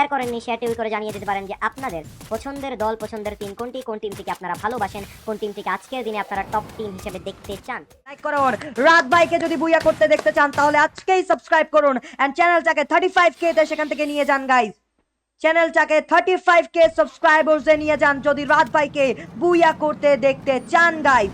Share করেননি, শেয়ারটি করে জানিয়ে দিতে পারেন যে আপনাদের পছন্দের দল, পছন্দের টিম কোনটি, কোন টিমটিকে আপনারা ভালোবাসেন, কোন টিমটিকে আজকের দিনে আপনারা টপ টিম হিসেবে দেখতে চান। লাইক করুন। রাত ভাইকে যদি বুইয়া করতে দেখতে চান তাহলে আজকেই সাবস্ক্রাইব করুন এন্ড চ্যানেলটাকে 35k তে সেখান থেকে নিয়ে যান গাইস। চ্যানেলটাকে 35k সাবস্ক্রাইবার্স এ নিয়ে যান যদি রাত ভাইকে বুইয়া করতে দেখতে চান গাইস।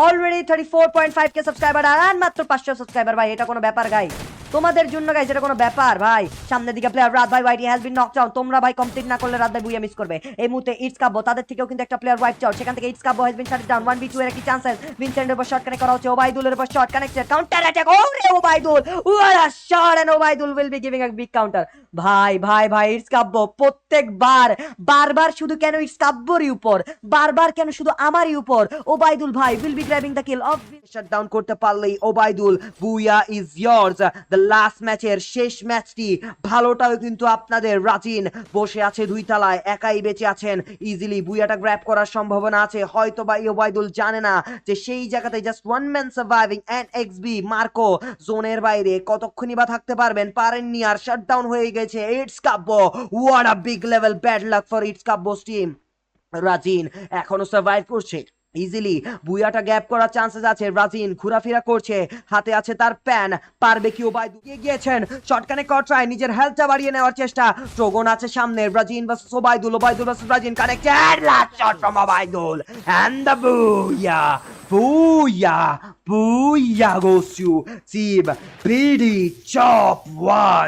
অলরেডি 34.5k সাবস্ক্রাইবার আর মাত্র 500 সাবস্ক্রাইবার ভাই, এটা কোনো ব্যাপার গাইস? তোমাদের জন্য গাইস এটা কোনো ব্যাপার ভাই? সামনের দিকে প্লেয়ার রাত ভাই ওয়াইটি হ্যাজ বিন নকড আউট। তোমরা ভাই কমপ্লিট না করলে রাত ভাই বুইয়া মিস করবে। এই মুহূর্তে ইটস কাব্য, তাদের থেকেও কিন্তু একটা প্লেয়ার ওয়াইপ চাও, সেখান থেকে it's Kabya has been shut down. 1v2 এর একটি চান্স আছে, ভিনসেন্টের উপর শট কানেক্ট করা হচ্ছে, ওবাইদুলের উপর শট কানেক্টেড, কাউন্টার অ্যাটাক। ওরে Obaidul, what a shot, and Obaidul will be giving a big counter। ভাই ভাই ভাই ইটস কাব্য প্রত্যেকবার বারবার শুধু কেন ইটস কাব্যরই উপর, বারবার কেন শুধু আমারই উপর? ওবাইদুল ভাই will be grabbing the kill of shut down করতে পারলেই ওবাইদুল বুইয়া ইজ ইয়ার্স। দ্য লাস্ট ম্যাচের শেষ ম্যাচটি ভালোটাও কিন্তু আপনাদের। রাজিন বসে আছে দুই তলায়, একাই বেঁচে আছেন, ইজিলি বুইয়াটা গ্র্যাব করার সম্ভাবনা আছে। হয়তো বা ওবাইদুল জানে না যে সেই জায়গাতে just one man surviving and XB Marco জোনের বাইরে কতক্ষণই বা থাকতে পারেননি, আর শাটডাউন হয়ে গেছে it's Kabbo. What a big level bad luck for it's Kabbo's team. Rajin এখনো সার্ভাইভ করছে ইজিলি, বুইয়াটা গ্যাপ করার চান্সেস আছে। রাজিন ঘোরাফেরা করছে, হাতে আছে তার প্যান, পারবে কি ওবাইদুল? গিয়েছেন শটকানে কটরায় নিজের হেলথটা বাড়িয়ে নেওয়ার চেষ্টা। ট্রোগন আছে সামনে, Rajin versus Obaidul, Obaidul versus Rajin, connected, last shot from Obaidul and the booyah. Booyah! Booyah goes to Team BD Chop 1.